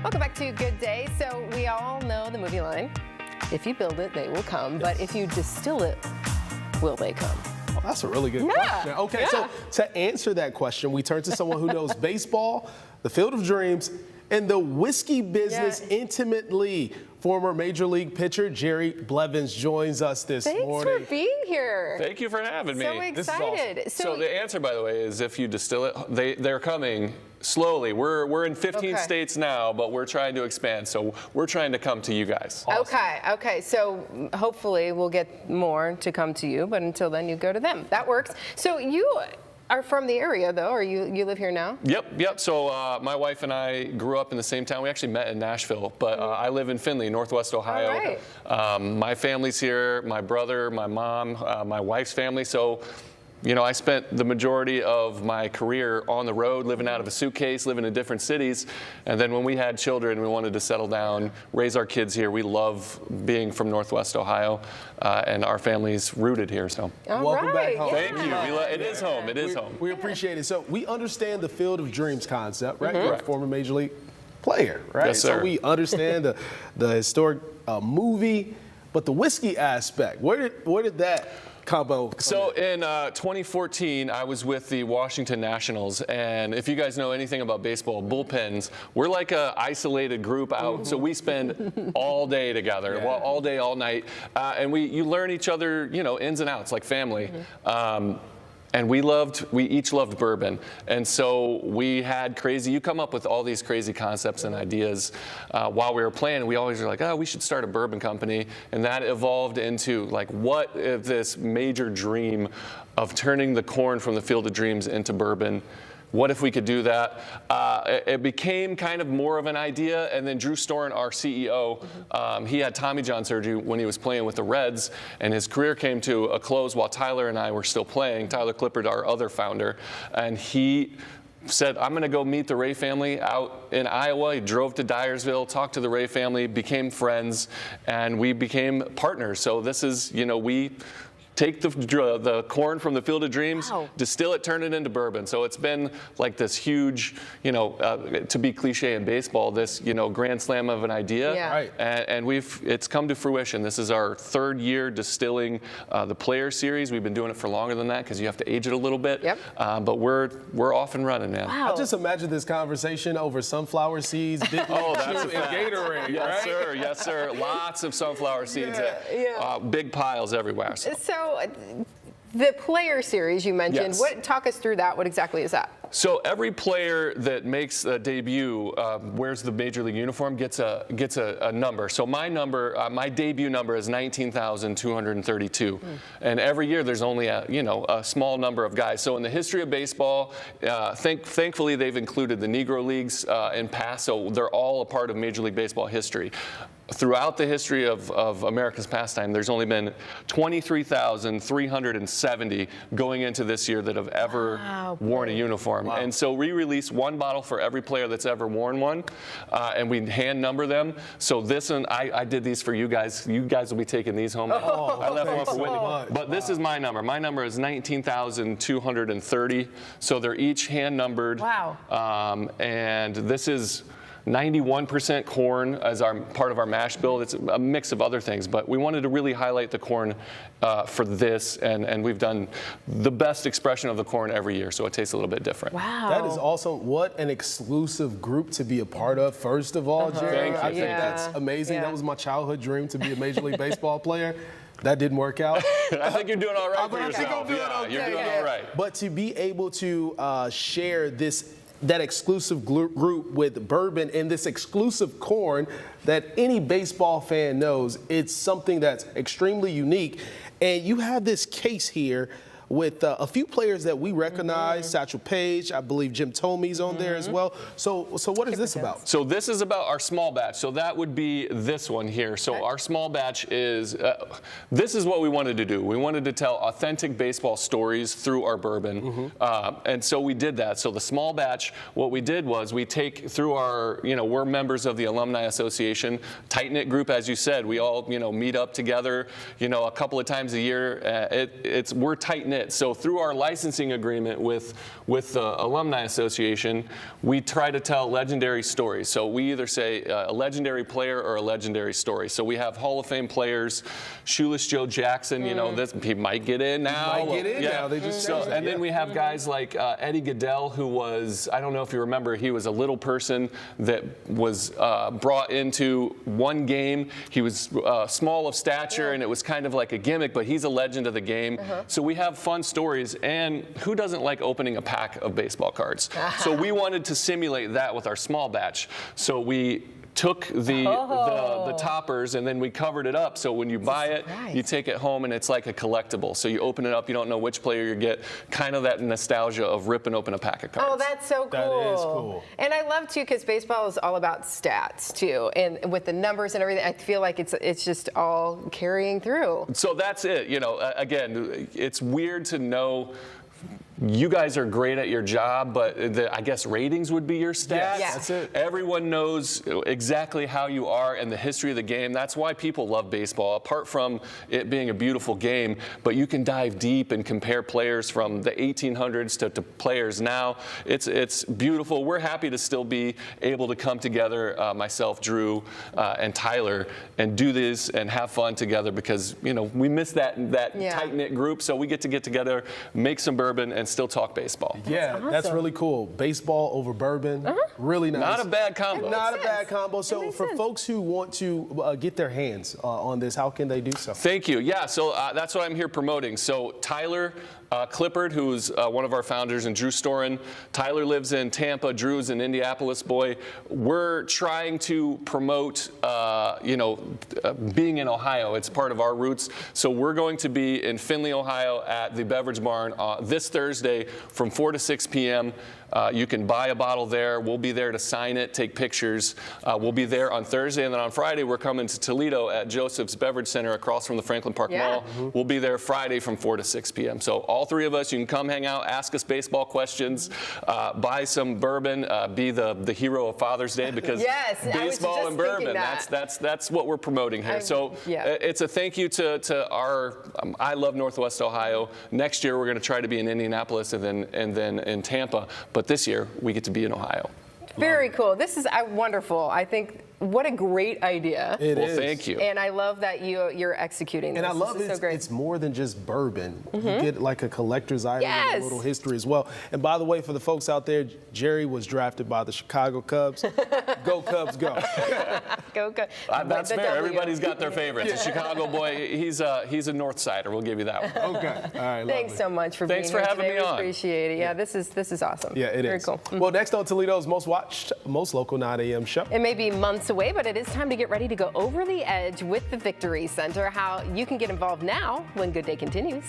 Welcome back to Good Day. So we all know the movie line. If you build it, they will come. But if you distill it, will they come? Oh, that's a really good question. Okay, so to answer that question, we turn to someone who knows baseball, the Field of Dreams, and the whiskey business intimately. Former Major League pitcher Jerry Blevins joins us this morning. Thanks for being here. Thank you for having me. So excited. Awesome. So the answer, by the way, is if you distill it, they're coming slowly. We're in 15 states now, but we're trying to expand. So we're trying to come to you guys. Awesome. Okay. So hopefully we'll get more to come to you, but until then you go to them. That works. So you are from the area, though, or you live here now? Yep. So my wife and I grew up in the same town. We actually met in Nashville, but I live in Findlay, Northwest Ohio. All right. My family's here, my brother, my mom, my wife's family. So, you know, I spent the majority of my career on the road, living out of a suitcase, living in different cities. And then when we had children, we wanted to settle down, raise our kids here. We love being from Northwest Ohio, and our family's rooted here. So welcome back home. Thank you. It is home. It is home. We appreciate it. So we understand the Field of Dreams concept, right? Mm-hmm. You're a former Major League player, right? Yes, sir. So we understand the historic movie, but the whiskey aspect, where did that combo come So in 2014, I was with the Washington Nationals, and if you guys know anything about baseball, bullpens, we're like a isolated group out, so we spend all day together, all day, all night, and you learn each other, you know, ins and outs, like family. And we each loved bourbon. And so we had you come up with all these crazy concepts and ideas while we were playing. We always were like, oh, we should start a bourbon company. And that evolved into like, what if this major dream of turning the corn from the Field of Dreams into bourbon? What if we could do that? It became kind of more of an idea, and then Drew Storen, our CEO, he had Tommy John surgery when he was playing with the Reds, and his career came to a close while Tyler and I were still playing. Tyler Clippard, our other founder, and he said, I'm going to go meet the Ray family out in Iowa. He drove to Dyersville, talked to the Ray family, became friends, and we became partners. So this is, you know, we take the corn from the Field of Dreams, distill it, turn it into bourbon. So it's been like this huge, you know, to be cliche in baseball, this, you know, grand slam of an idea. Yeah. Right. And it's come to fruition. This is our third year distilling the Player Series. We've been doing it for longer than that because you have to age it a little bit. Yep. But we're off and running, man. Wow. I just imagine this conversation over sunflower seeds, Big that's a and fact. Gatorade, Yes, right? sir. Yes, sir. Lots of sunflower seeds. Big piles everywhere. So the Player Series you mentioned, talk us through that. What exactly is that? So every player that makes a debut, wears the Major League uniform, gets a number. So my number, my debut number is 19,232. And every year there's only a small number of guys. So in the history of baseball, thankfully they've included the Negro Leagues in past, so they're all a part of Major League Baseball history. Throughout the history of America's pastime, there's only been 23,370 going into this year that have ever worn a uniform. Wow. And so we release one bottle for every player that's ever worn one, and we hand number them. So this one, I did these for you guys. You guys will be taking these home. I left one for Whitney. But this is my number. My number is 19,230. So they're each hand numbered. Wow. And this is 91% corn as part of our mash bill. It's a mix of other things, but we wanted to really highlight the corn for this, and we've done the best expression of the corn every year, so it tastes a little bit different. Wow. That is awesome. What an exclusive group to be a part of, first of all, Jerry. I think that's amazing. That was my childhood dream, to be a Major League Baseball player. That didn't work out. I think you're doing all right for yourself. You're doing all right. But to be able to share that exclusive group with bourbon and this exclusive corn that any baseball fan knows, it's something that's extremely unique. And you have this case here with a few players that we recognize, Satchel Paige, I believe Jim Thomey's on there as well. So what is this about? So this is about our small batch. So that would be this one here. So our small batch is, this is what we wanted to do. We wanted to tell authentic baseball stories through our bourbon. And so we did that. So the small batch, what we did was we take through our, we're members of the Alumni Association, tight-knit group, as you said. We all, meet up together, a couple of times a year. We're tight-knit. it. So through our licensing agreement with the Alumni Association, we try to tell legendary stories. So we either say a legendary player or a legendary story. So we have Hall of Fame players, Shoeless Joe Jackson, you know, this, he might get in now. Might get in now. They just and then we have guys like Eddie Goodell, who was, I don't know if you remember, he was a little person that was brought into one game. He was small of stature, and it was kind of like a gimmick, but he's a legend of the game. So we have fun stories, and who doesn't like opening a pack of baseball cards? So we wanted to simulate that with our small batch. So we took the toppers and then we covered it up. So when you buy it, you take it home and it's like a collectible. So you open it up, you don't know which player you get. Kind of that nostalgia of ripping open a pack of cards. Oh, that's so cool. That is cool. And I love too, because baseball is all about stats too, and with the numbers and everything, I feel like it's just all carrying through. So that's it. You know, again, it's weird to know. You guys are great at your job, but I guess ratings would be your stats. Yes. That's it. Everyone knows exactly how you are and the history of the game. That's why people love baseball, apart from it being a beautiful game. But you can dive deep and compare players from the 1800s to players now. It's beautiful. We're happy to still be able to come together, myself, Drew, and Tyler, and do this and have fun together because, you know, we miss that tight-knit group. So we get together, make some bourbon, and still talk baseball. Yeah, that's really cool. Baseball over bourbon, really nice. Not a bad combo. Not a bad combo. So for folks who want to get their hands on this, how can they do so? Thank you. Yeah, so that's what I'm here promoting. So Tyler Clippard, who's one of our founders, and Drew Storen. Tyler lives in Tampa. Drew's an Indianapolis boy. We're trying to promote, being in Ohio. It's part of our roots. So we're going to be in Findlay, Ohio at the Beverage Barn this Thursday from 4 to 6 p.m. You can buy a bottle there. We'll be there to sign it, take pictures. We'll be there on Thursday, and then on Friday, we're coming to Toledo at Joseph's Beverage Center across from the Franklin Park Mall. We'll be there Friday from 4 to 6 p.m. So all three of us, you can come hang out, ask us baseball questions, buy some bourbon, be the hero of Father's Day because baseball and bourbon, that's what we're promoting here. It's a thank you to our I Love Northwest Ohio. Next year, we're going to try to be in Indianapolis and then in Tampa. But this year, we get to be in Ohio. Very cool. This is wonderful. I think what a great idea. It is. Thank you. And I love that you're executing this. And I love this is so great. It's more than just bourbon. You get like a collector's item and a little history as well. And by the way, for the folks out there, Jerry was drafted by the Chicago Cubs. Go Cubs, go. Go. That's fair. Everybody's got their favorites. A Chicago boy, he's a North Sider. We'll give you that one. Okay. All right. Thanks so much for being here Thanks for having today. me on. We appreciate it. Yeah, this is awesome. Yeah, it Very is. cool. Well, next on Toledo's most watched, most local 9 a.m. show. It may be months away, but it is time to get ready to go over the edge with the Victory Center. How you can get involved now when Good Day continues.